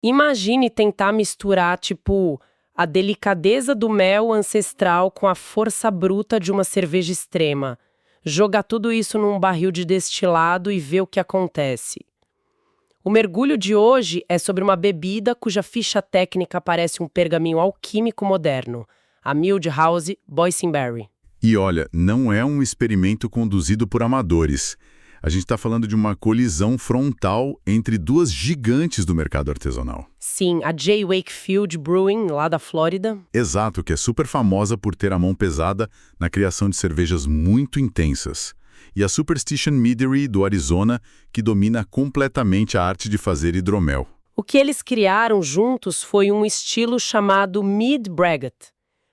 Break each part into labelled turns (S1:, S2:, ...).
S1: Imagine tentar misturar, tipo, a delicadeza do mel ancestral com a força bruta de uma cerveja extrema. Jogar tudo isso num barril de destilado e ver o que acontece. O mergulho de hoje é sobre uma bebida cuja ficha técnica parece um pergaminho alquímico moderno, a Mildhouse Boysenberry.
S2: E olha, não é um experimento conduzido por amadores. A gente está falando de uma colisão frontal entre duas gigantes do mercado artesanal.
S1: Sim, a J. Wakefield Brewing, lá da Flórida.
S2: Exato, que é super famosa por ter a mão pesada na criação de cervejas muito intensas. E a Superstition Meadery, do Arizona, que domina completamente a arte de fazer hidromel.
S1: O que eles criaram juntos foi um estilo chamado Mid-Braggot.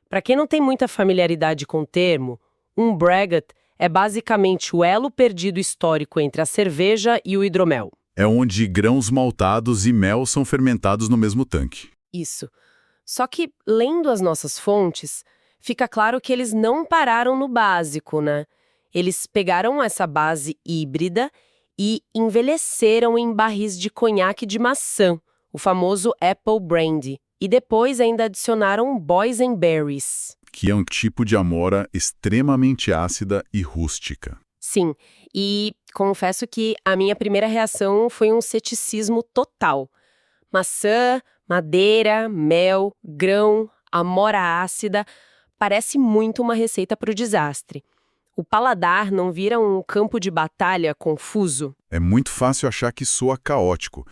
S1: Para quem não tem muita familiaridade com o termo, um braggot é basicamente o elo perdido histórico entre a cerveja e o hidromel.
S2: É onde grãos maltados e mel são fermentados no mesmo tanque.
S1: Isso. Só que, lendo as nossas fontes, fica claro que eles não pararam no básico, né? Eles pegaram essa base híbrida e envelheceram em barris de conhaque de maçã, o famoso Apple Brandy, e depois ainda adicionaram Boysenberries.
S2: Que é um tipo de amora extremamente ácida e rústica.
S1: Sim, e confesso que a minha primeira reação foi um ceticismo total. Maçã, madeira, mel, grão, amora ácida, parece muito uma receita para o desastre. O paladar não vira um campo de batalha confuso?
S2: É muito fácil achar que soa caótico.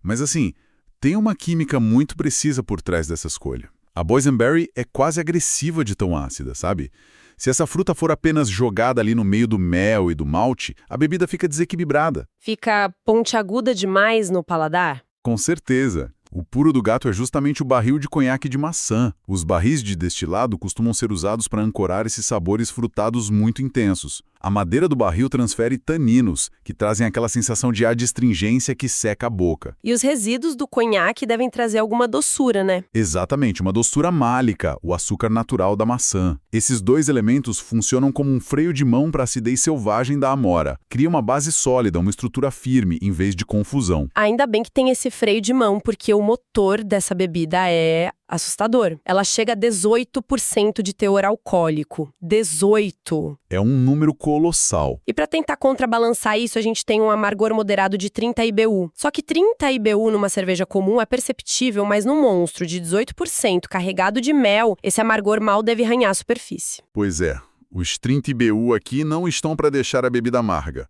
S2: Mas assim, tem uma química muito precisa por trás dessa escolha. A Boysenberry é quase agressiva de tão ácida, sabe? Se essa fruta for apenas jogada ali no meio do mel e do malte, a bebida fica desequilibrada.
S1: Fica pontiaguda demais no paladar?
S2: Com certeza. O pulo do gato é justamente o barril de conhaque de maçã. Os barris de destilado costumam ser usados para ancorar esses sabores frutados muito intensos. A madeira do barril transfere taninos, que trazem aquela sensação de adstringência que seca a boca.
S1: E os resíduos do conhaque devem trazer alguma doçura, né?
S2: Exatamente, uma doçura málica, o açúcar natural da maçã. Esses dois elementos funcionam como um freio de mão para a acidez selvagem da amora. Cria uma base sólida, uma estrutura firme, em vez de confusão.
S1: Ainda bem que tem esse freio de mão, porque o motor dessa bebida é assustador. Ela chega a 18% de teor alcoólico. 18%!
S2: É um número colossal.
S1: E para tentar contrabalançar isso, a gente tem um amargor moderado de 30 IBU. Só que 30 IBU numa cerveja comum é perceptível, mas num monstro de 18% carregado de mel, esse amargor mal deve arranhar a superfície.
S2: Pois é, os 30 IBU aqui não estão para deixar a bebida amarga.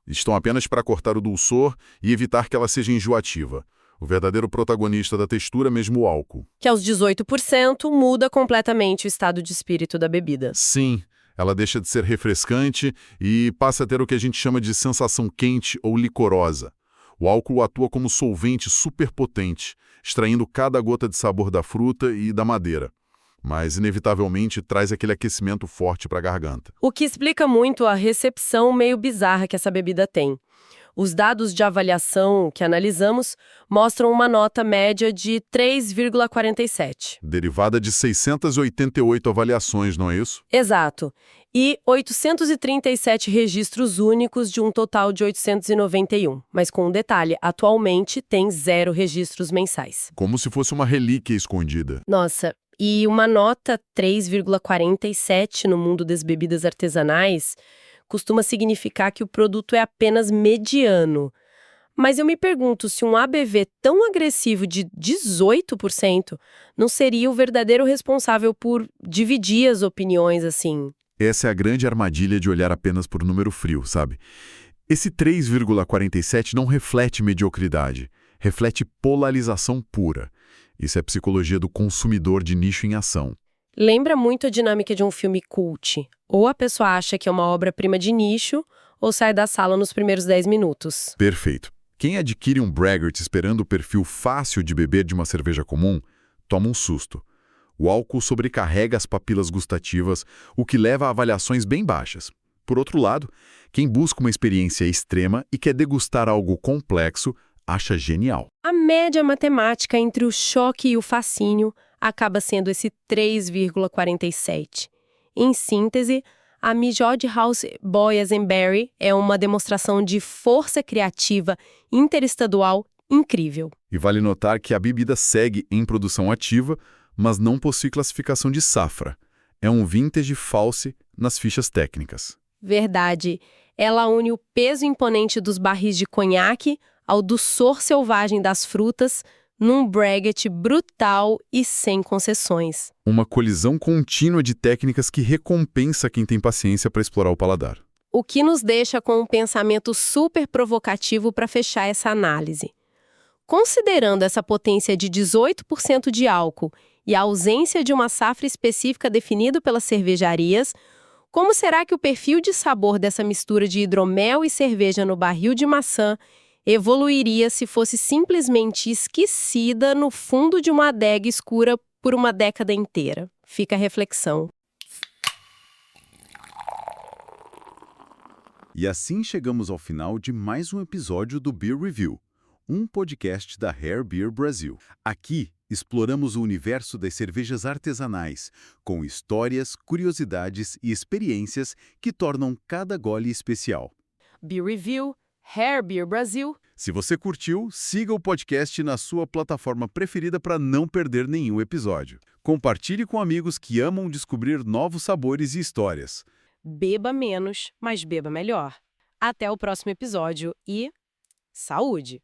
S2: Estão apenas para cortar o dulçor e evitar que ela seja enjoativa. O verdadeiro protagonista da textura é mesmo o álcool.
S1: Que aos 18% muda completamente o estado de espírito da bebida.
S2: Sim, ela deixa de ser refrescante e passa a ter o que a gente chama de sensação quente ou licorosa. O álcool atua como solvente superpotente, extraindo cada gota de sabor da fruta e da madeira. Mas, inevitavelmente, traz aquele aquecimento forte para a garganta.
S1: O que explica muito a recepção meio bizarra que essa bebida tem. Os dados de avaliação que analisamos mostram uma nota média de 3,47.
S2: Derivada de 688 avaliações, não é isso?
S1: Exato. E 837 registros únicos de um total de 891. Mas com um detalhe, atualmente tem 0 registros mensais.
S2: Como se fosse uma relíquia escondida.
S1: Nossa, e uma nota 3,47 no mundo das bebidas artesanais costuma significar que o produto é apenas mediano. Mas eu me pergunto se um ABV tão agressivo de 18% não seria o verdadeiro responsável por dividir as opiniões assim.
S2: Essa é a grande armadilha de olhar apenas por número frio, sabe? Esse 3,47 não reflete mediocridade, reflete polarização pura. Isso é psicologia do consumidor de nicho em ação.
S1: Lembra muito a dinâmica de um filme cult. Ou a pessoa acha que é uma obra-prima de nicho, ou sai da sala nos primeiros 10 minutos.
S2: Perfeito. Quem adquire um Braggot esperando o perfil fácil de beber de uma cerveja comum, toma um susto. O álcool sobrecarrega as papilas gustativas, o que leva a avaliações bem baixas. Por outro lado, quem busca uma experiência extrema e quer degustar algo complexo, acha genial.
S1: A média matemática entre o choque e o fascínio acaba sendo esse 3,47. Em síntese, a Mildhouse Boysenberry é uma demonstração de força criativa interestadual incrível.
S2: E vale notar que a bebida segue em produção ativa, mas não possui classificação de safra. É um vintage false nas fichas técnicas.
S1: Verdade. Ela une o peso imponente dos barris de conhaque ao doçor selvagem das frutas num braggot brutal e sem concessões.
S2: Uma colisão contínua de técnicas que recompensa quem tem paciência para explorar o paladar.
S1: O que nos deixa com um pensamento super provocativo para fechar essa análise. Considerando essa potência de 18% de álcool e a ausência de uma safra específica definida pelas cervejarias, como será que o perfil de sabor dessa mistura de hidromel e cerveja no barril de maçã evoluiria se fosse simplesmente esquecida no fundo de uma adega escura por uma década inteira? Fica a reflexão.
S2: E assim chegamos ao final de mais um episódio do Beer Review, um podcast da Rare Beer Brasil. Aqui exploramos o universo das cervejas artesanais, com histórias, curiosidades e experiências que tornam cada gole especial.
S1: Beer Review, Rare Beer Brasil.
S2: Se você curtiu, siga o podcast na sua plataforma preferida para não perder nenhum episódio. Compartilhe com amigos que amam descobrir novos sabores e histórias.
S1: Beba menos, mas beba melhor. Até o próximo episódio e saúde!